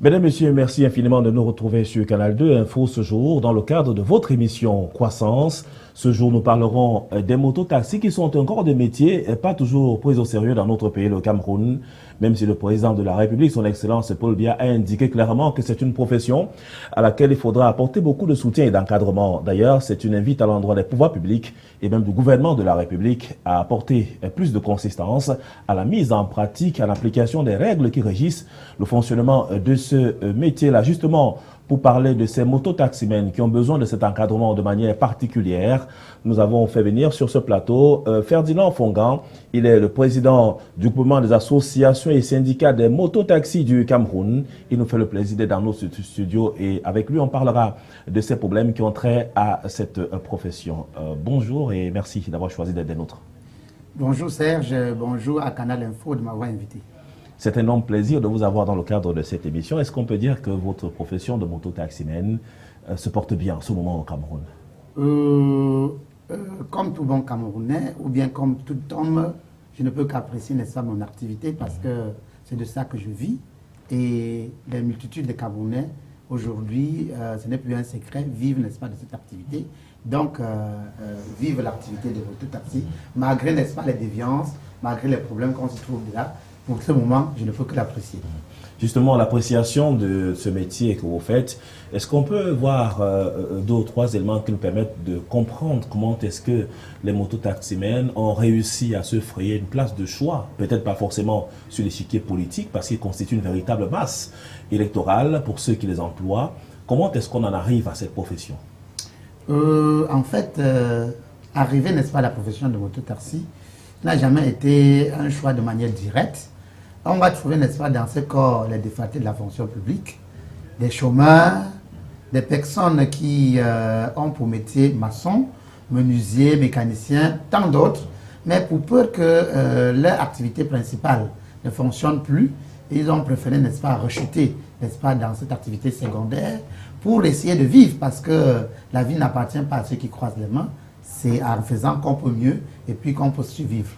Mesdames, Messieurs, merci infiniment de nous retrouver sur Canal 2 Info ce jour dans le cadre de votre émission Croissance. Ce jour, nous parlerons des mototaxis qui sont un corps de métier pas toujours pris au sérieux dans notre pays, le Cameroun. Même si le président de la République, son Excellence Paul Biya, a indiqué clairement que c'est une profession à laquelle il faudra apporter beaucoup de soutien et d'encadrement. D'ailleurs, c'est une invite à l'endroit des pouvoirs publics et même du gouvernement de la République à apporter plus de consistance à la mise en pratique, à l'application des règles qui régissent le fonctionnement de ce métier-là. Justement, pour parler de ces mototaximens qui ont besoin de cet encadrement de manière particulière, nous avons fait venir sur ce plateau Ferdinand Fongan. Il est le président du groupement des associations et syndicats des mototaxis du Cameroun. Il nous fait le plaisir d'être dans nos studios et avec lui, on parlera de ces problèmes qui ont trait à cette profession. Bonjour et merci d'avoir choisi d'être des nôtres. Bonjour Serge, bonjour à Canal Info de m'avoir invité. C'est un énorme plaisir de vous avoir dans le cadre de cette émission. Est-ce qu'on peut dire que votre profession de mototaximen se porte bien en ce moment au Cameroun? Comme tout bon Camerounais, ou bien comme tout homme, je ne peux qu'apprécier, n'est-ce pas, mon activité parce que c'est de ça que je vis. Et les multitudes de Camerounais, aujourd'hui, ce n'est plus un secret, vivent, n'est-ce pas, de cette activité. Donc, vivent l'activité de mototaxi, malgré, n'est-ce pas, les déviances, malgré les problèmes qu'on se trouve là. Pour ce moment, je ne peux que l'apprécier. Justement, l'appréciation de ce métier que vous faites, est-ce qu'on peut voir deux ou trois éléments qui nous permettent de comprendre comment est-ce que les mototaximens ont réussi à se frayer une place de choix, peut-être pas forcément sur l'échiquier politique, parce qu'ils constituent une véritable masse électorale pour ceux qui les emploient. Comment est-ce qu'on en arrive à cette profession? En fait, arriver, n'est-ce pas, à la profession de mototaxi n'a jamais été un choix de manière directe. On va trouver, n'est-ce pas, dans ce corps les défalqués de la fonction publique, des chômeurs, des personnes qui ont pour métier maçon, menuisier, mécanicien, tant d'autres, mais pour peur que leur activité principale ne fonctionne plus, ils ont préféré, n'est-ce pas, rechuter, n'est-ce pas, dans cette activité secondaire pour essayer de vivre, parce que la vie n'appartient pas à ceux qui croisent les mains, c'est en faisant qu'on peut mieux et puis qu'on peut survivre.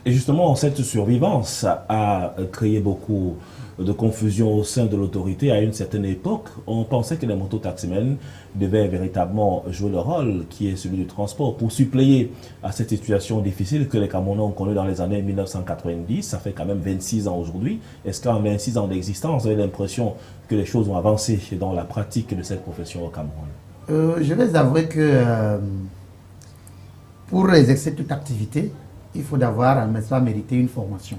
Et justement, cette survivance a créé beaucoup de confusion au sein de l'autorité. À une certaine époque, on pensait que les mototaximens devaient véritablement jouer le rôle qui est celui du transport pour suppléer à cette situation difficile que les Camerounais ont connue dans les années 1990. Ça fait quand même 26 ans aujourd'hui. Est-ce qu'en 26 ans d'existence, vous avez l'impression que les choses ont avancé dans la pratique de cette profession au Cameroun? Je vais avouer que pour exercer toute activité, il faut d'abord, n'est-ce pas, mériter une formation.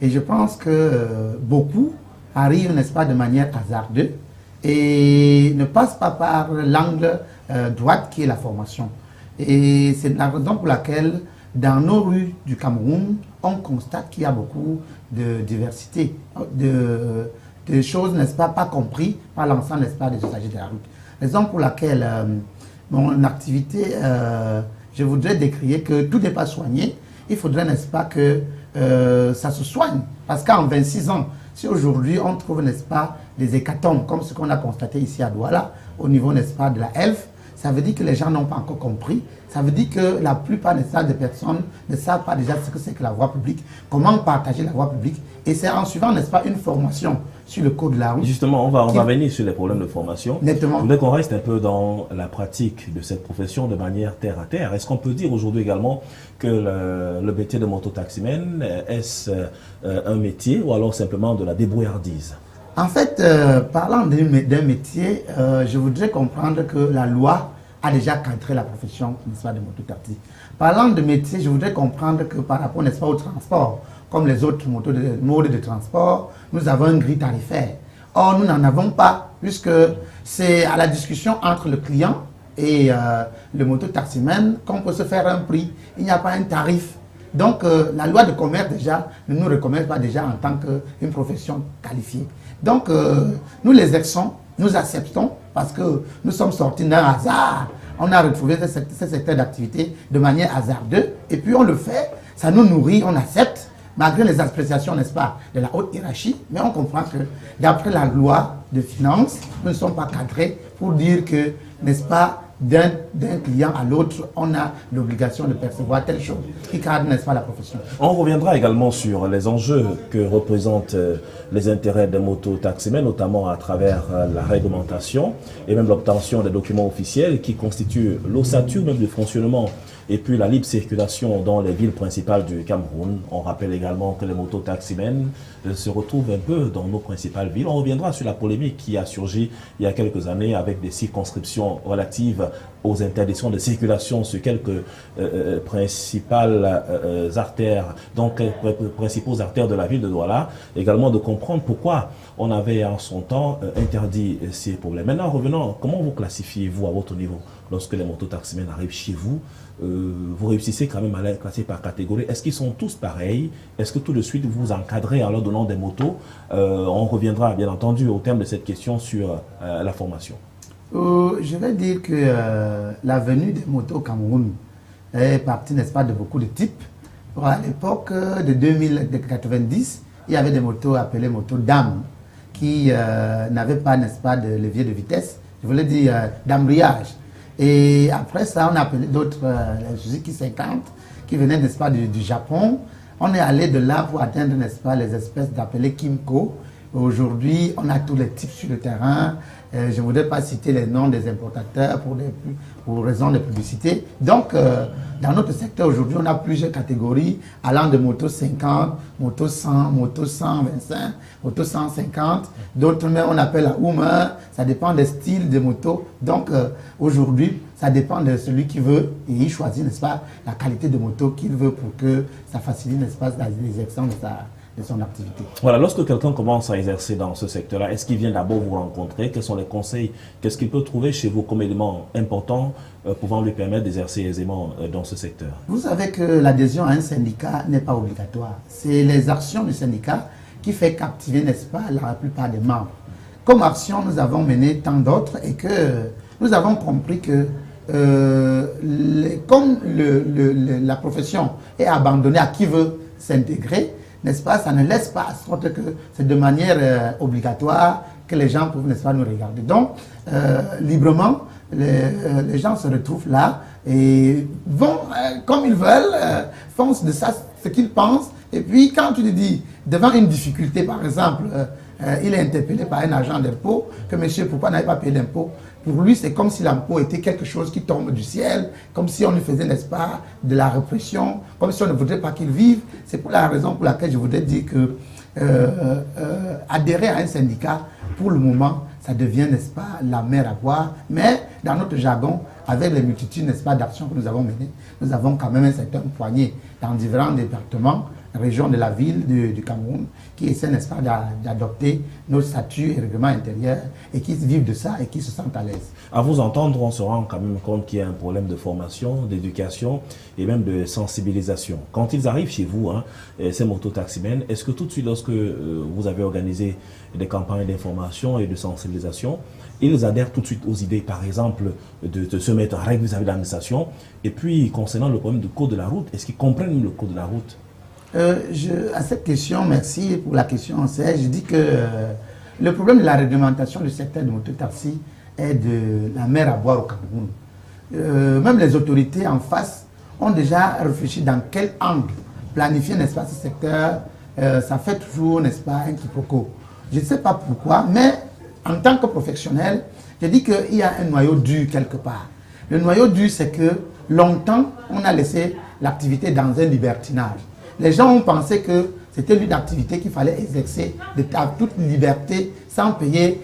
Et je pense que beaucoup arrivent, n'est-ce pas, de manière hasardeuse et ne passent pas par l'angle droit qui est la formation. Et c'est la raison pour laquelle, dans nos rues du Cameroun, on constate qu'il y a beaucoup de diversité, de choses, n'est-ce pas, pas comprises par l'ensemble, n'est-ce pas, des usagers de la route. Raison pour laquelle mon activité, je voudrais décrire que tout n'est pas soigné. Il faudrait, n'est-ce pas, que ça se soigne. Parce qu'en 26 ans, si aujourd'hui on trouve, n'est-ce pas, des hécatombes, comme ce qu'on a constaté ici à Douala, au niveau, n'est-ce pas, de la ELF, ça veut dire que les gens n'ont pas encore compris. Ça veut dire que la plupart, n'est-ce pas, des personnes ne savent pas déjà ce que c'est que la voie publique, comment partager la voie publique. Et c'est en suivant, n'est-ce pas, une formation sur le code de la route. Justement, on va venir sur les problèmes de formation. Nettement. Je voudrais qu'on reste un peu dans la pratique de cette profession de manière terre à terre. Est-ce qu'on peut dire aujourd'hui également que le métier de mototaximen, est-ce un métier ou alors simplement de la débrouillardise? En fait, parlant d'un métier, je voudrais comprendre que la loi a déjà cadré la profession, n'est-ce pas, de mototaxi. Parlant de métier, je voudrais comprendre que par rapport, n'est-ce pas, au transport, comme les autres modes de transport, nous avons une grille tarifaire. Or, nous n'en avons pas, puisque c'est à la discussion entre le client et le mototaximan qu'on peut se faire un prix. Il n'y a pas un tarif. Donc, la loi de commerce, déjà, ne nous reconnaît pas déjà en tant qu'une profession qualifiée. Donc, nous les exerçons, nous acceptons, parce que nous sommes sortis d'un hasard. On a retrouvé ce secteur d'activité de manière hasardeuse, et puis on le fait, ça nous nourrit, on accepte, malgré les appréciations, n'est-ce pas, de la haute hiérarchie, mais on comprend que d'après la loi de finances, nous ne sommes pas cadrés pour dire que, n'est-ce pas, d'un client à l'autre, on a l'obligation de percevoir telle chose qui cadre, n'est-ce pas, la profession. On reviendra également sur les enjeux que représentent les intérêts des mototaximens, notamment à travers la réglementation et même l'obtention des documents officiels qui constituent l'ossature même du fonctionnement et puis la libre circulation dans les villes principales du Cameroun. On rappelle également que les mototaximens se retrouvent un peu dans nos principales villes. On reviendra sur la polémique qui a surgi il y a quelques années avec des circonscriptions relatives aux interdictions de circulation sur quelques principales artères, donc principaux artères de la ville de Douala. Également de comprendre pourquoi on avait en son temps interdit ces problèmes. Maintenant, revenons, comment vous classifiez-vous à votre niveau lorsque les mototaximens arrivent chez vous? Vous réussissez quand même à les classer par catégorie. Est-ce qu'ils sont tous pareils? Est-ce que tout de suite vous encadrez en leur donnant des motos? On reviendra bien entendu au terme de cette question sur la formation. Je vais dire que la venue des motos au Cameroun est partie, n'est-ce pas, de beaucoup de types. À l'époque de 90, il y avait des motos appelées motos dames qui n'avaient pas, n'est-ce pas, de levier de vitesse. Je voulais dire d'embrayage. Et après ça, on a appelé d'autres, les Suzuki 50, qui venaient, n'est-ce pas, du Japon. On est allé de là pour atteindre, n'est-ce pas, les espèces d'appelés Kimco. Aujourd'hui, on a tous les types sur le terrain. Je ne voudrais pas citer les noms des importateurs pour raison de publicité. Donc, dans notre secteur aujourd'hui, on a plusieurs catégories allant de moto 50, moto 100, moto 125, moto 150. D'autres même, on appelle la Hummer. Ça dépend des styles de moto. Donc, aujourd'hui, ça dépend de celui qui veut et il choisit, n'est-ce pas, la qualité de moto qu'il veut pour que ça facilite, n'est-ce pas, l'exercice de son activité. Voilà, lorsque quelqu'un commence à exercer dans ce secteur-là, est-ce qu'il vient d'abord vous rencontrer? Quels sont les conseils? Qu'est-ce qu'il peut trouver chez vous comme élément important pouvant lui permettre d'exercer aisément dans ce secteur? Vous savez que l'adhésion à un syndicat n'est pas obligatoire. C'est les actions du syndicat qui fait captiver, n'est-ce pas, la plupart des membres. Comme action, nous avons mené tant d'autres et que nous avons compris que comme la profession est abandonnée à qui veut s'intégrer, n'est-ce pas, ça ne laisse pas à sorte que c'est de manière obligatoire que les gens peuvent, n'est-ce pas, nous regarder. Donc, librement, les gens se retrouvent là et vont comme ils veulent, font de ça ce qu'ils pensent. Et puis, quand tu te dis, devant une difficulté, par exemple, il est interpellé par un agent d'impôt, que monsieur, pourquoi n'avez pas payé d'impôt? Pour lui, c'est comme si l'impôt était quelque chose qui tombe du ciel, comme si on lui faisait, n'est-ce pas, de la répression, comme si on ne voudrait pas qu'il vive. C'est pour la raison pour laquelle je voudrais dire que adhérer à un syndicat, pour le moment, ça devient, n'est-ce pas, la mer à boire. Mais dans notre jargon, avec les multitudes, n'est-ce pas, d'actions que nous avons menées, nous avons quand même un certain poignet dans différents départements, régions de la ville du Cameroun, qui essaient, n'est-ce pas, d'adopter nos statuts et règlements intérieurs et qui vivent de ça et qui se sentent à l'aise. À vous entendre, on se rend quand même compte qu'il y a un problème de formation, d'éducation et même de sensibilisation. Quand ils arrivent chez vous, ces mototaximens, est-ce que tout de suite, lorsque vous avez organisé des campagnes d'information et de sensibilisation, ils adhèrent tout de suite aux idées, par exemple, de se mettre en règle vis-à-vis de l'administration? Et puis, concernant le problème du code de la route, est-ce qu'ils comprennent le code de la route? À cette question, merci pour la question. Je dis que le problème de la réglementation du secteur de mototaxi est de la mer à boire au Cameroun. Même les autorités en face ont déjà réfléchi dans quel angle planifier, n'est-ce pas, ce secteur. Ça fait toujours, n'est-ce pas, un quiproquo. Je ne sais pas pourquoi, mais en tant que professionnel, je dis qu'il y a un noyau dur quelque part. Le noyau dur, c'est que longtemps, on a laissé l'activité dans un libertinage. Les gens ont pensé que c'était une activité qu'il fallait exercer de toute liberté, sans payer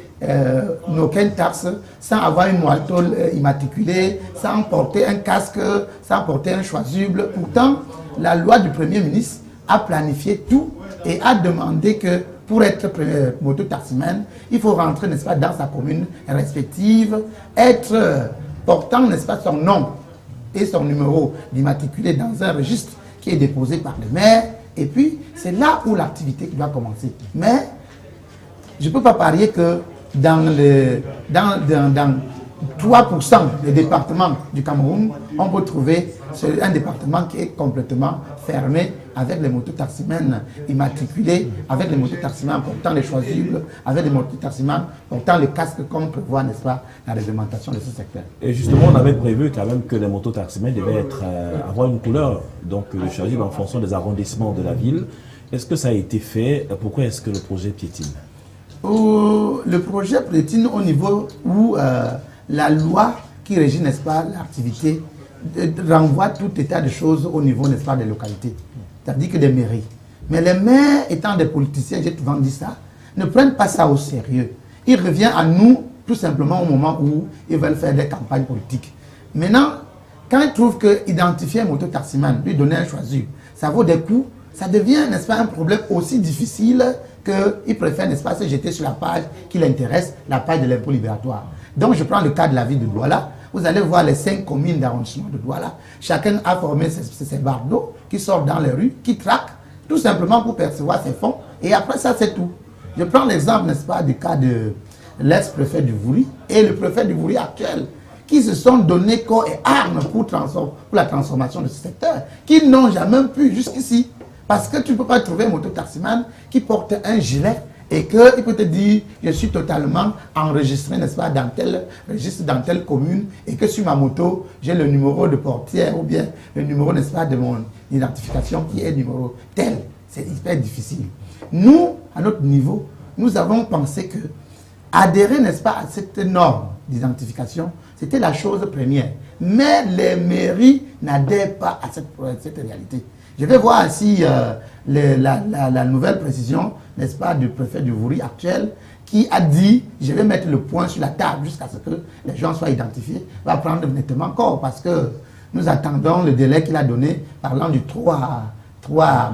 aucune taxe, sans avoir une moto immatriculée, sans porter un casque, sans porter un chasuble. Pourtant, la loi du Premier ministre a planifié tout et a demandé que pour être mototaximan, il faut rentrer, n'est-ce pas, dans sa commune respective, être portant, n'est-ce pas, son nom et son numéro d'immatriculé dans un registre qui est déposé par le maire, et puis c'est là où l'activité doit commencer. Mais je ne peux pas parier que dans 3% des départements du Cameroun, on peut trouver un département qui est complètement fermé avec les mototaximens immatriculés, avec les mototaximens portant les choisibles, avec les mototaximens portant le casque comme prévoit, n'est-ce pas, la réglementation de ce secteur. Et justement, on avait prévu quand même que les mototaximens devaient avoir une couleur, donc le choisible en fonction des arrondissements de la ville. Est-ce que ça a été fait? Pourquoi est-ce que le projet piétine? Le projet piétine au niveau où la loi qui régit, n'est-ce pas, l'activité renvoie tout état de choses au niveau, n'est-ce pas, des localités. C'est-à-dire que des mairies. Mais les maires, étant des politiciens, j'ai souvent dit ça, ne prennent pas ça au sérieux. Il revient à nous, tout simplement, au moment où ils veulent faire des campagnes politiques. Maintenant, quand ils trouvent qu'identifier un mototaximan, lui donner un choisi, ça vaut des coûts, ça devient, n'est-ce pas, un problème aussi difficile qu'ils préfèrent, n'est-ce pas, se jeter sur la page qui l'intéresse, la page de l'impôt libératoire. Donc, je prends le cas de la ville de Douala. Vous allez voir les 5 communes d'arrondissement de Douala. Chacun a formé ses bardeaux qui sortent dans les rues, qui traquent, tout simplement pour percevoir ses fonds. Et après ça, c'est tout. Je prends l'exemple, n'est-ce pas, du cas de l'ex-préfet du Vouri et le préfet du Vouri actuel, qui se sont donné corps et armes pour la transformation de ce secteur, qui n'ont jamais pu jusqu'ici. Parce que tu ne peux pas trouver un mototaximan qui porte un gilet et qu'il peut te dire, je suis totalement enregistré, n'est-ce pas, dans tel registre, dans telle commune, et que sur ma moto, j'ai le numéro de portière ou bien le numéro, n'est-ce pas, de mon identification qui est numéro tel. C'est hyper difficile. Nous, à notre niveau, nous avons pensé que adhérer, n'est-ce pas, à cette norme d'identification, c'était la chose première. Mais les mairies n'adhèrent pas à cette réalité. Je vais voir ici la nouvelle précision, n'est-ce pas, du préfet du Vouri actuel, qui a dit, je vais mettre le point sur la table jusqu'à ce que les gens soient identifiés, va prendre nettement corps, parce que nous attendons le délai qu'il a donné, parlant du 3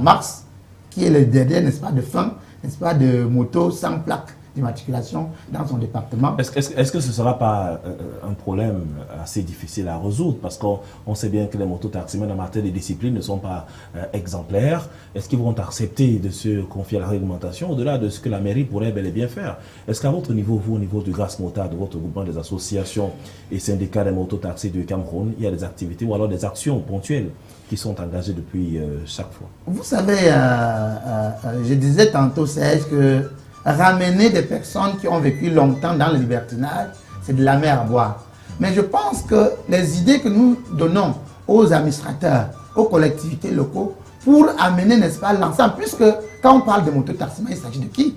mars, qui est le délai, n'est-ce pas, de fin, n'est-ce pas, de moto sans plaque d'immatriculation dans son département. Est-ce que ce ne sera pas un problème assez difficile à résoudre? Parce qu'on sait bien que les mototaximens en matière de discipline ne sont pas exemplaires. Est-ce qu'ils vont accepter de se confier à la réglementation au-delà de ce que la mairie pourrait bel et bien faire? Est-ce qu'à votre niveau, vous, au niveau du Grâce Motard, de votre groupement des associations et syndicats des mototaxis du Cameroun, il y a des activités ou alors des actions ponctuelles qui sont engagées depuis chaque fois? Vous savez, je disais tantôt, Serge, que ramener des personnes qui ont vécu longtemps dans le libertinage, c'est de la mer à boire. Mais je pense que les idées que nous donnons aux administrateurs, aux collectivités locaux, pour amener, n'est-ce pas, l'ensemble, puisque quand on parle de mototaximens, il s'agit de qui?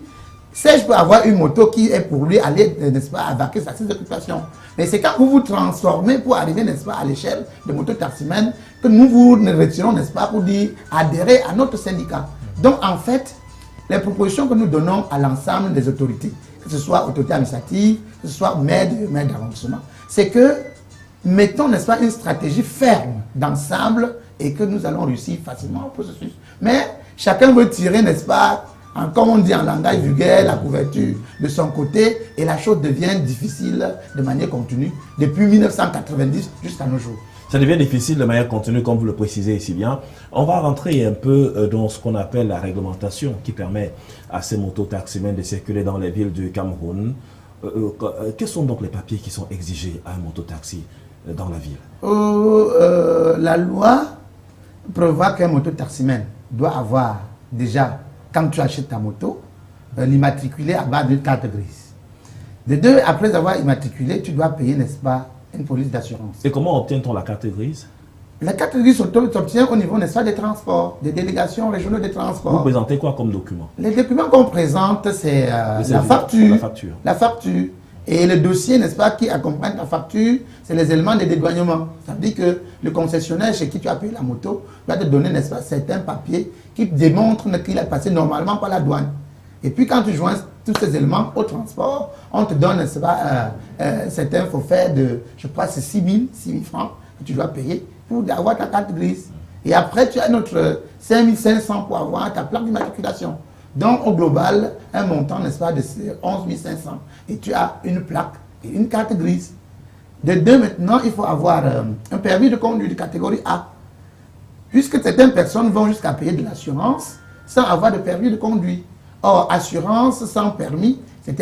Serge peut avoir une moto qui est pour lui aller, n'est-ce pas, vaquer sa occupation. Mais c'est quand vous vous transformez pour arriver, n'est-ce pas, à l'échelle de mototaximens, que nous vous retirons, n'est-ce pas, pour dire adhérer à notre syndicat. Donc, en fait, les propositions que nous donnons à l'ensemble des autorités, que ce soit autorités administratives, que ce soit maire d'arrondissement, c'est que mettons, n'est-ce pas, une stratégie ferme d'ensemble et que nous allons réussir facilement au processus. Mais chacun veut tirer, n'est-ce pas, comme on dit en langage vulgaire, la couverture de son côté et la chose devient difficile de manière continue depuis 1990 jusqu'à nos jours. Ça devient difficile de manière continue, comme vous le précisez ici bien. On va rentrer un peu dans ce qu'on appelle la réglementation qui permet à ces mototaximens de circuler dans les villes du Cameroun. Quels sont donc les papiers qui sont exigés à un mototaxi dans la ville? La loi prévoit qu'un mototaximan doit avoir déjà, quand tu achètes ta moto, l'immatriculer à base d'une carte grise. De deux, après avoir immatriculé, tu dois payer, n'est-ce pas, une police d'assurance. Et comment obtient-on la carte grise? La carte grise s'obtient au niveau, n'est-ce pas, des transports, des délégations régionales des transports. Vous présentez quoi comme document? Les documents qu'on présente, c'est la facture. Et le dossier, n'est-ce pas, qui accompagne la facture, c'est les éléments de dédouanement. Ça veut dire que le concessionnaire chez qui tu as payé la moto va te donner, n'est-ce pas, certains papiers qui démontrent qu'il a passé normalement par la douane. Et puis quand tu joins tous ces éléments au transport, on te donne, n'est-ce pas, certains forfaits de, je crois, c'est 6 000 francs que tu dois payer pour avoir ta carte grise. Et après, tu as notre 5 500 pour avoir ta plaque d'immatriculation. Donc, au global, un montant, n'est-ce pas, de 11 500. Et tu as une plaque et une carte grise. De deux, maintenant, il faut avoir un permis de conduire de catégorie A. Puisque certaines personnes vont jusqu'à payer de l'assurance sans avoir de permis de conduire. Or, assurance sans permis, c'est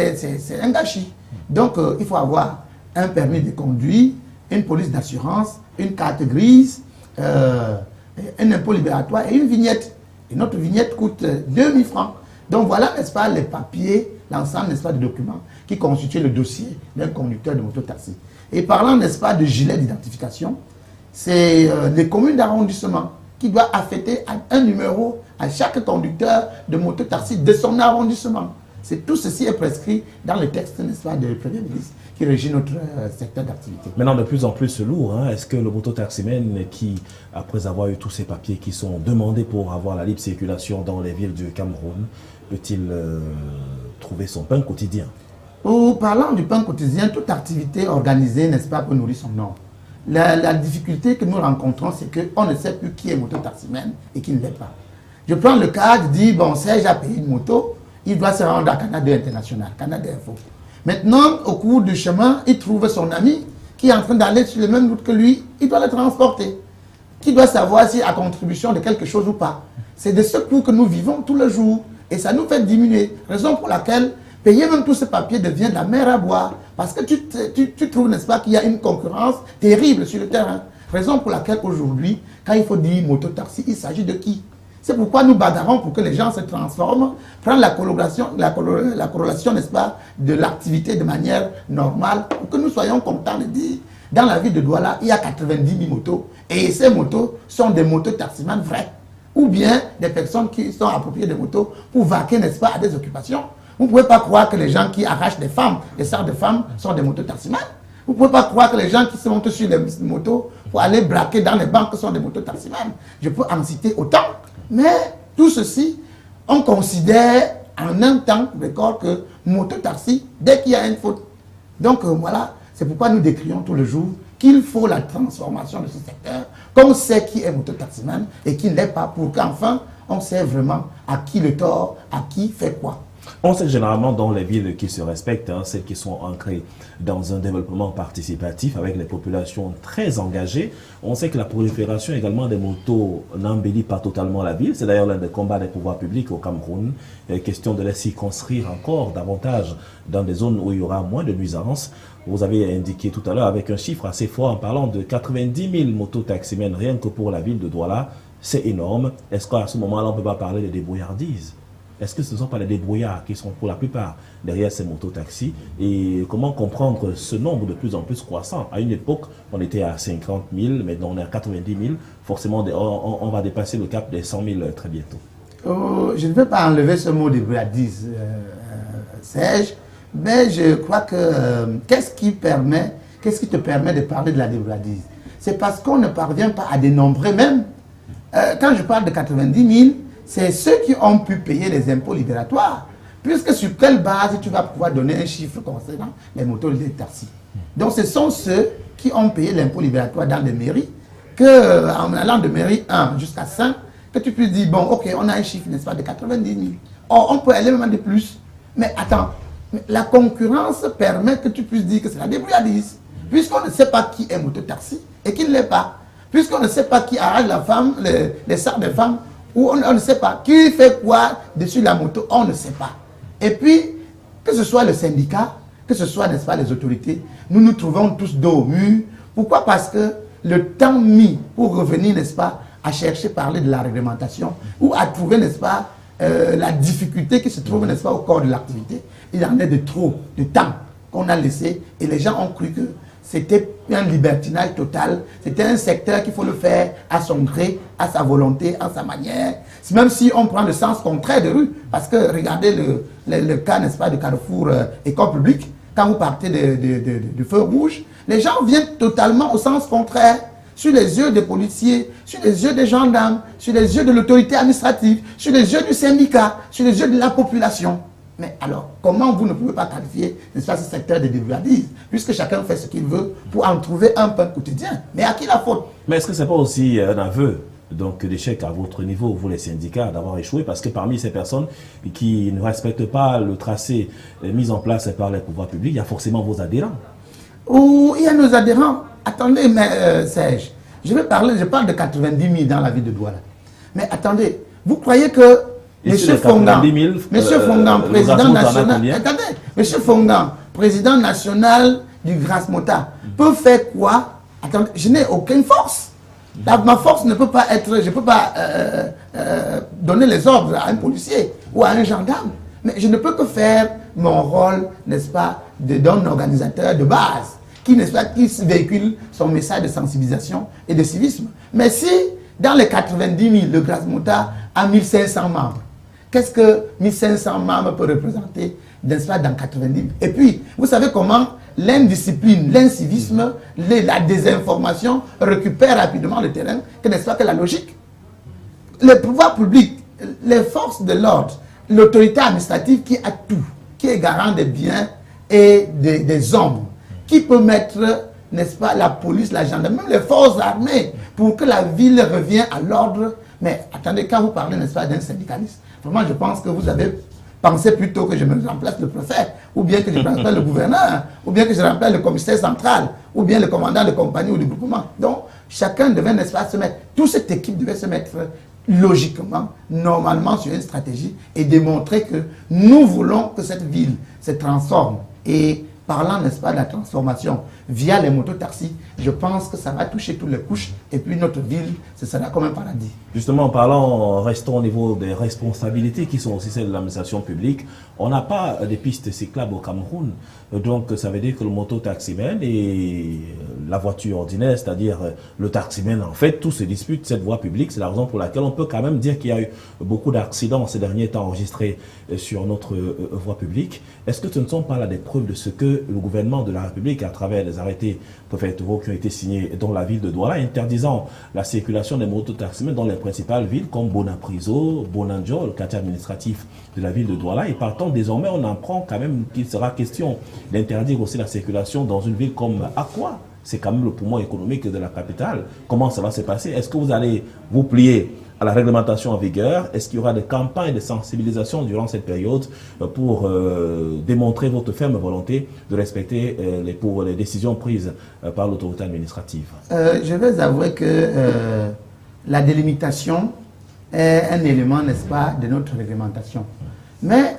un gâchis. Donc, il faut avoir un permis de conduire, une police d'assurance, une carte grise, un impôt libératoire et une vignette. Et notre vignette coûte 2000 francs. Donc voilà, n'est-ce pas, les papiers, l'ensemble, n'est-ce pas, des documents qui constituent le dossier d'un conducteur de mototaxi. Et parlant, n'est-ce pas, de gilet d'identification, c'est les communes d'arrondissement qui doivent affecter un numéro à chaque conducteur de mototaxi de son arrondissement. Tout ceci est prescrit dans le texte, n'est-ce pas, de Premier ministre qui régit notre secteur d'activité. Maintenant, de plus en plus lourd, hein, est-ce que le mototaximène qui, après avoir eu tous ces papiers qui sont demandés pour avoir la libre circulation dans les villes du Cameroun, peut-il trouver son pain quotidien? Parlant du pain quotidien, toute activité organisée, n'est-ce pas, peut nourrir son nom. La difficulté que nous rencontrons, c'est qu'on ne sait plus qui est mototaximène et qui ne l'est pas. Je prends le cas de dire, bon, Serge a payé une moto, il doit se rendre à Canada International, Canada Info. Maintenant, au cours du chemin, il trouve son ami qui est en train d'aller sur le même route que lui, il doit le transporter. Qui doit savoir s'il a contribution de quelque chose ou pas. C'est de ce coup que nous vivons tous les jours. Et ça nous fait diminuer. Raison pour laquelle payer même tous ces papiers devient de la mer à boire. Parce que tu trouves, n'est-ce pas, qu'il y a une concurrence terrible sur le terrain. Raison pour laquelle aujourd'hui, quand il faut dire mototaxi, il s'agit de qui? C'est pourquoi nous bagarrons pour que les gens se transforment, prennent la corrélation, n'est-ce pas, de l'activité de manière normale, pour que nous soyons contents de dire, dans la ville de Douala, il y a 90 000 motos, et ces motos sont des mototaximans vrais, ou bien des personnes qui sont appropriées des motos pour vaquer, n'est-ce pas, à des occupations. Vous ne pouvez pas croire que les gens qui arrachent des femmes, des sœurs de femmes, sont des mototaximans. Vous ne pouvez pas croire que les gens qui se montent sur les motos pour aller braquer dans les banques sont des mototaximans. Je peux en citer autant. Mais tout ceci, on considère en un temps record que mototaxi, dès qu'il y a une faute. Donc voilà, c'est pourquoi nous décrions tous les jours qu'il faut la transformation de ce secteur, qu'on sait qui est mototaximan et qui ne l'est pas, pour qu'enfin on sait vraiment à qui le tort, à qui fait quoi. On sait que généralement dans les villes qui se respectent, hein, celles qui sont ancrées dans un développement participatif avec les populations très engagées, on sait que la prolifération également des motos n'embellit pas totalement la ville. C'est d'ailleurs l'un des combats des pouvoirs publics au Cameroun. Il est question de les circonscrire encore davantage dans des zones où il y aura moins de nuisances. Vous avez indiqué tout à l'heure avec un chiffre assez fort en parlant de 90 000 mototaximènes rien que pour la ville de Douala. C'est énorme. Est-ce qu'à ce moment-là, on ne peut pas parler de débrouillardises? Est-ce que ce ne sont pas les débrouillards qui sont pour la plupart derrière ces mototaxis? Et comment comprendre ce nombre de plus en plus croissant? À une époque, on était à 50 000, maintenant on est à 90 000. Forcément, on va dépasser le cap des 100 000 très bientôt. Je ne veux pas enlever ce mot débrouillardise, Serge, mais je crois que qu'est-ce qui te permet de parler de la débrouillardise? C'est parce qu'on ne parvient pas à dénombrer même. Quand je parle de 90 000, c'est ceux qui ont pu payer les impôts libératoires. Puisque sur quelle base tu vas pouvoir donner un chiffre concernant les motos de taxi? Donc ce sont ceux qui ont payé l'impôt libératoire dans les mairies, qu'en allant de mairie 1 jusqu'à 5, que tu puisses dire, bon, ok, on a un chiffre, n'est-ce pas, de 90 000. Or, on peut aller même de plus. Mais attends, la concurrence permet que tu puisses dire que c'est la débrouillardise. Puisqu'on ne sait pas qui est mototaxi et qui ne l'est pas. Puisqu'on ne sait pas qui arrache la femme, les sacs de femmes, ou on ne sait pas qui fait quoi dessus la moto, on ne sait pas. Et puis, que ce soit le syndicat, que ce soit, n'est-ce pas, les autorités, nous nous trouvons tous dos au mur. Pourquoi? Parce que le temps mis pour revenir, n'est-ce pas, à chercher parler de la réglementation, ou à trouver, n'est-ce pas, la difficulté qui se trouve, n'est-ce pas, au corps de l'activité, il en est de trop de temps qu'on a laissé, et les gens ont cru que c'était un libertinage total, c'était un secteur qu'il faut le faire à son gré, à sa volonté, à sa manière. Même si on prend le sens contraire de rue, parce que regardez le cas, n'est-ce pas, du carrefour école publique, quand vous partez du feu rouge, les gens viennent totalement au sens contraire, sur les yeux des policiers, sur les yeux des gendarmes, sur les yeux de l'autorité administrative, sur les yeux du syndicat, sur les yeux de la population. Mais alors, comment vous ne pouvez pas qualifier, n'est-ce pas, ce secteur de débrouillardise, puisque chacun fait ce qu'il veut pour en trouver un pain quotidien? Mais à qui la faute? Mais est-ce que ce n'est pas aussi un aveu d'échec à votre niveau, vous les syndicats, d'avoir échoué? Parce que parmi ces personnes qui ne respectent pas le tracé mis en place par les pouvoirs publics, il y a forcément vos adhérents. Oh, il y a nos adhérents. Attendez, mais Serge, je parle de 90 000 dans la ville de Douala. Mais attendez, vous croyez que Monsieur Fongan, président national, attendez, Monsieur Fongan, président national du Grâce Mota, peut faire quoi? Attendez, je n'ai aucune force. Ma force ne peut pas être, je ne peux pas donner les ordres à un policier ou à un gendarme, mais je ne peux que faire mon rôle, n'est-ce pas, d'un organisateur de base, qui, n'est-ce pas, qui véhicule son message de sensibilisation et de civisme. Mais si, dans les 90 000, le Grasmota a 1500 membres, qu'est-ce que 1500 membres peut représenter, n'est-ce pas, dans 90 000? Et puis, vous savez comment l'indiscipline, l'incivisme, la désinformation récupère rapidement le terrain, que n'est-ce pas que la logique. Le pouvoir public, les forces de l'ordre, l'autorité administrative qui a tout, qui est garant des biens et des hommes, qui peut mettre, n'est-ce pas, la police, la gendarmerie, même les forces armées, pour que la ville revienne à l'ordre. Mais attendez, quand vous parlez, n'est-ce pas, d'un syndicaliste, vraiment, je pense que vous avez pensé plutôt que je me remplace le préfet, ou bien que je remplace le gouverneur, ou bien que je remplace le commissaire central, ou bien le commandant de compagnie ou du groupement. Donc, chacun devait, n'est-ce pas, se mettre, toute cette équipe devait se mettre logiquement, normalement sur une stratégie et démontrer que nous voulons que cette ville se transforme. Et parlant, n'est-ce pas, de la transformation via les mototaxis, je pense que ça va toucher toutes les couches et puis notre ville, ce sera comme un paradis. Justement, en parlant, restons au niveau des responsabilités qui sont aussi celles de l'administration publique. On n'a pas de pistes cyclables au Cameroun. Donc, ça veut dire que le moto-taximan et la voiture ordinaire, c'est-à-dire le taximan, en fait, tout se dispute cette voie publique. C'est la raison pour laquelle on peut quand même dire qu'il y a eu beaucoup d'accidents ces derniers temps enregistrés sur notre voie publique. Est-ce que ce ne sont pas là des preuves de ce que le gouvernement de la République, à travers les arrêtés préfectoraux qui ont été signés dans la ville de Douala, interdisant la circulation des mototaximens dans les principales villes comme Bonapriso, Bonanjo, le quartier administratif de la ville de Douala, et partant désormais on apprend quand même qu'il sera question d'interdire aussi la circulation dans une ville comme Akwa. C'est quand même le poumon économique de la capitale. Comment ça va se passer? Est-ce que vous allez vous plier à la réglementation en vigueur? Est-ce qu'il y aura des campagnes de sensibilisation durant cette période pour démontrer votre ferme volonté de respecter les décisions prises par l'autorité administrative? Je vais avouer que la délimitation est un élément, n'est-ce pas, de notre réglementation. Mais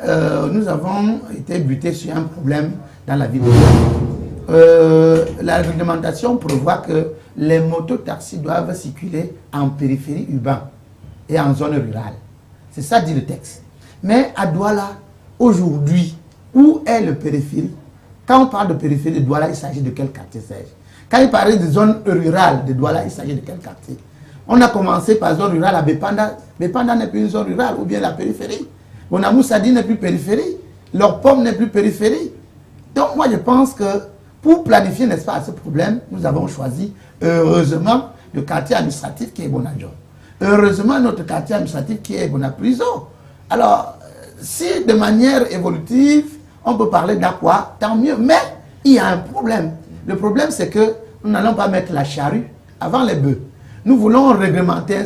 nous avons été butés sur un problème dans la ville de Douala. La réglementation prévoit que les mototaxis doivent circuler en périphérie urbaine et en zone rurale. C'est ça dit le texte. Mais à Douala, aujourd'hui, où est le périphérie? Quand on parle de périphérie de Douala, il s'agit de quel quartier, Serge? Quand il parle de zone rurale de Douala, il s'agit de quel quartier? On a commencé par zone rurale à Bepanda. Bepanda n'est plus une zone rurale, ou bien la périphérie. Bonamou Sadi n'est plus périphérie. Leur pomme n'est plus périphérie. Donc moi je pense que pour planifier, n'est-ce pas, ce problème, nous avons choisi, heureusement, le quartier administratif qui est Bonadjo. Heureusement, notre quartier administratif qui est Bonapriso. Alors, si de manière évolutive, on peut parler d'Aqua, tant mieux. Mais il y a un problème. Le problème, c'est que nous n'allons pas mettre la charrue avant les bœufs. Nous voulons réglementer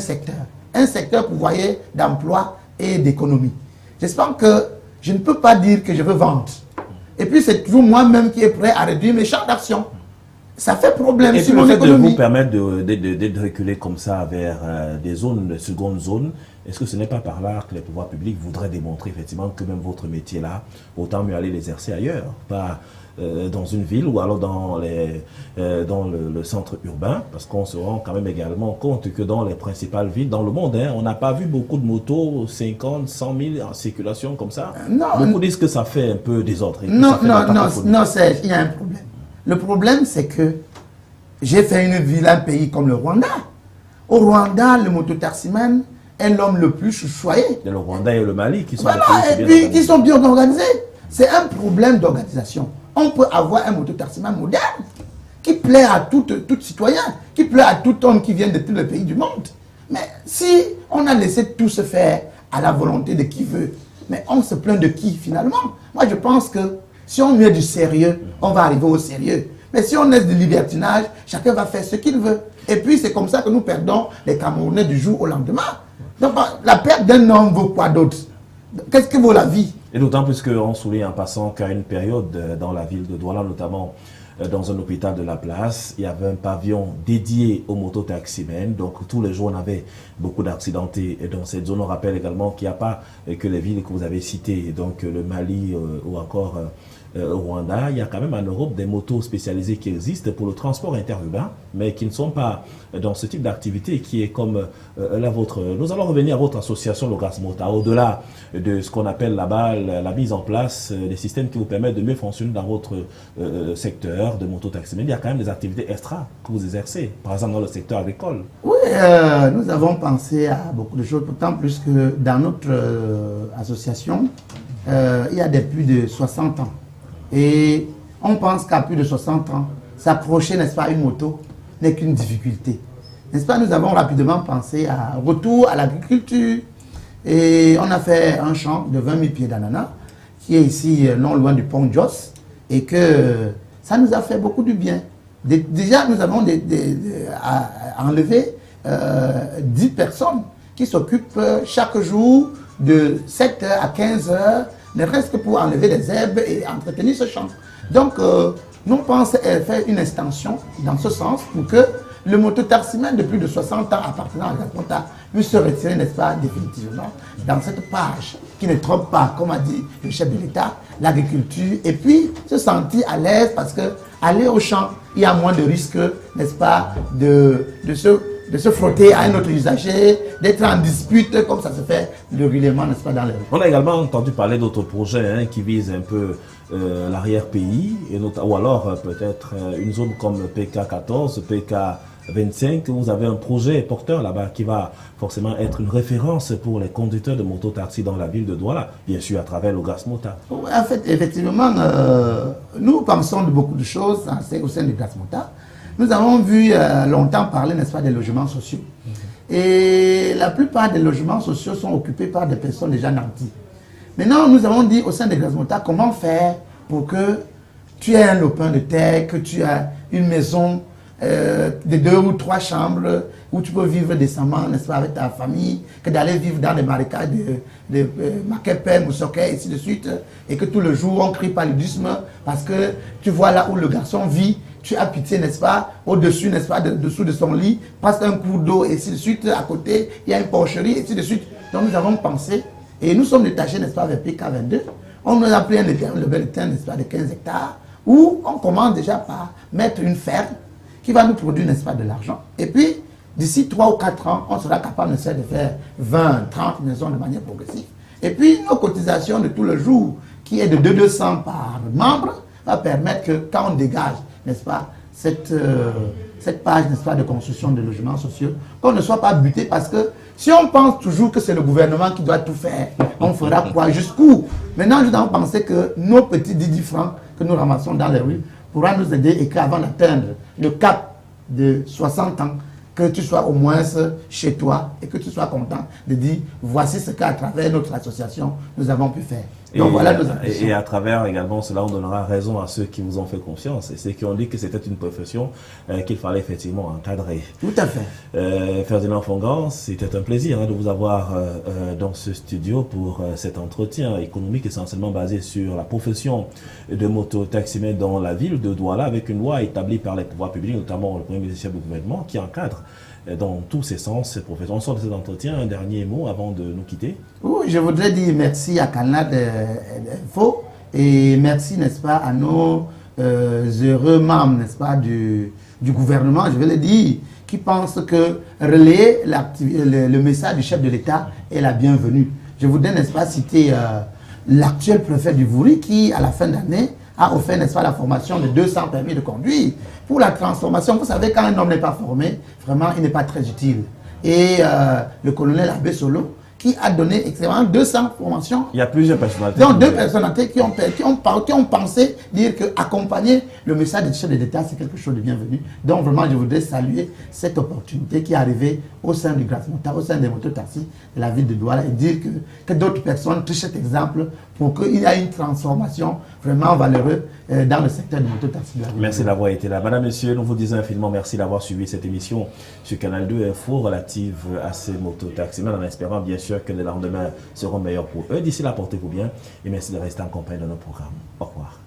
un secteur pourvoyeur d'emploi et d'économie. J'espère que je ne peux pas dire que je veux vendre. Et puis c'est toujours moi-même qui est prêt à réduire mes champs d'action. Ça fait problème sur mon économie. Et de vous permettre de reculer comme ça vers des zones, de secondes zones, est-ce que ce n'est pas par là que les pouvoirs publics voudraient démontrer effectivement que même votre métier-là, autant mieux aller l'exercer ailleurs, pas dans une ville ou alors dans le centre urbain, parce qu'on se rend quand même également compte que dans les principales villes dans le monde, on n'a pas vu beaucoup de motos 50, 100 000 en circulation comme ça. Beaucoup disent que ça fait un peu désordre. Non, Serge, il y a un problème. Le problème, c'est que j'ai fait une ville, un pays comme le Rwanda. Au Rwanda, le mototaximan est l'homme le plus choyé. Le Rwanda et le Mali qui sont, et puis, qui sont bien organisés. C'est un problème d'organisation. On peut avoir un mototaximan moderne qui plaît à tout citoyen, qui plaît à tout homme qui vient de tous les pays du monde. Mais si on a laissé tout se faire à la volonté de qui veut, mais on se plaint de qui finalement? Moi, je pense que si on met du sérieux, on va arriver au sérieux. Mais si on laisse du libertinage, chacun va faire ce qu'il veut. Et puis, c'est comme ça que nous perdons les Camerounais du jour au lendemain. Donc, la perte d'un homme vaut quoi d'autre? Qu'est-ce que vaut la vie? Et d'autant plus qu'on souligne en passant qu'à une période dans la ville de Douala, notamment dans un hôpital de la place, il y avait un pavillon dédié aux mototaximens. Donc tous les jours, on avait beaucoup d'accidentés dans cette zone. On rappelle également qu'il n'y a pas que les villes que vous avez citées, donc le Mali ou encore au Rwanda, il y a quand même en Europe des motos spécialisées qui existent pour le transport interurbain, mais qui ne sont pas dans ce type d'activité qui est comme la vôtre. Nous allons revenir à votre association Logras Mota, au-delà de ce qu'on appelle là-bas la mise en place des systèmes qui vous permettent de mieux fonctionner dans votre secteur de mototaxi. Mais il y a quand même des activités extra que vous exercez, par exemple dans le secteur agricole. Oui, nous avons pensé à beaucoup de choses, d'autant plus que dans notre association, il y a des plus de 60 ans. Et on pense qu'à plus de 60 ans, s'approcher, n'est-ce pas, une moto n'est qu'une difficulté. N'est-ce pas, nous avons rapidement pensé à retour à l'agriculture. Et on a fait un champ de 20 000 pieds d'ananas, qui est ici non loin du pont Joss, et que ça nous a fait beaucoup de bien. Déjà, nous avons enlevé 10 personnes qui s'occupent chaque jour de 7h à 15h, ne reste que pour enlever les herbes et entretenir ce champ. Donc, nous pensons faire une extension dans ce sens pour que le mototaximène de plus de 60 ans appartenant à Logras Mota puisse se retirer, n'est-ce pas, définitivement dans cette page qui ne trompe pas, comme a dit le chef de l'État, l'agriculture, et puis se sentir à l'aise parce que aller au champ, il y a moins de risques, n'est-ce pas, de se frotter à un autre usager, d'être en dispute comme ça se fait régulièrement, n'est-ce pas, dans les rues. On a également entendu parler d'autres projets qui visent un peu l'arrière-pays, ou alors peut-être une zone comme PK14, PK25. Vous avez un projet porteur là-bas qui va forcément être une référence pour les conducteurs de mototaxi dans la ville de Douala, bien sûr à travers Logras Mota. En fait, effectivement, nous pensons de beaucoup de choses au sein de Logras Mota. Nous avons vu longtemps parler, n'est-ce pas, des logements sociaux. Et la plupart des logements sociaux sont occupés par des personnes déjà nanties. Maintenant, nous avons dit au sein de Logras Mota comment faire pour que tu aies un lopin de terre, que tu aies une maison de 2 ou 3 chambres où tu peux vivre décemment, n'est-ce pas, avec ta famille, que d'aller vivre dans des marécages de Makepe, Moussoke, et ainsi de suite, et que tout le jour on crie paludisme parce que tu vois là où le garçon vit, tu as pitié, n'est-ce pas, au-dessus, n'est-ce pas, dessous de son lit, passe un cours d'eau, et ainsi de suite, à côté, il y a une porcherie, et ainsi de suite. Donc nous avons pensé, et nous sommes détachés, n'est-ce pas, vers PK22, on nous a pris un level terrain, n'est-ce pas, de 15 hectares, où on commence déjà par mettre une ferme qui va nous produire, n'est-ce pas, de l'argent. Et puis, d'ici 3 ou 4 ans, on sera capable, n'est-ce pas, de faire 20, 30 maisons de manière progressive. Et puis, nos cotisations de tout le jour, qui est de 200 par membre, va permettre que quand on dégage, n'est-ce pas, cette page, n'est-ce pas, de construction de logements sociaux, qu'on ne soit pas buté parce que si on pense toujours que c'est le gouvernement qui doit tout faire, on fera quoi, jusqu'où? Maintenant, nous avons pensé que nos petits 10 francs que nous ramassons dans les rues pourra nous aider et qu'avant d'atteindre le cap de 60 ans, que tu sois au moins chez toi et que tu sois content de dire voici ce qu'à travers notre association nous avons pu faire. Donc voilà nos ambitions. Et à travers également cela, on donnera raison à ceux qui vous ont fait confiance et ceux qui ont dit que c'était une profession qu'il fallait effectivement encadrer. Tout à fait. Ferdinand Fongan, c'était un plaisir de vous avoir dans ce studio pour cet entretien économique essentiellement basé sur la profession de mototaximène dans la ville de Douala avec une loi établie par les pouvoirs publics, notamment le premier ministre du gouvernement qui encadre dans tous ces sens ces professions. On sort de cet entretien, un dernier mot avant de nous quitter. Oui, je voudrais dire merci à Canal Info et merci, n'est-ce pas, à nos heureux membres, n'est-ce pas, du gouvernement, je vais le dire, qui pensent que relayer le message du chef de l'État est la bienvenue. Je voudrais, n'est-ce pas, citer l'actuel préfet du Vouri qui, à la fin d'année, a offert, n'est-ce pas, la formation de 200 permis de conduire. Pour la transformation, vous savez, quand un homme n'est pas formé, vraiment, il n'est pas très utile. Et le colonel Abbé Solo, qui a donné exactement 200 formations. Il y a plusieurs personnalités. Donc, 2 personnalités qui ont pensé dire qu'accompagner le message du chef de l'État, c'est quelque chose de bienvenu. Donc, vraiment, je voudrais saluer cette opportunité qui est arrivée au sein du Logras Mota, au sein des mototaxis de la ville de Douala et dire que d'autres personnes touchent cet exemple pour qu'il y ait une transformation vraiment valeureuse dans le secteur du mototaxi de la ville. Merci d'avoir été là. Madame, Messieurs, nous vous disons infiniment merci d'avoir suivi cette émission sur Canal 2 Info relative à ces mototaxis, en espérant bien sûr que les lendemains seront meilleurs pour eux. D'ici là, portez-vous bien et merci de rester en compagnie de nos programmes. Au revoir.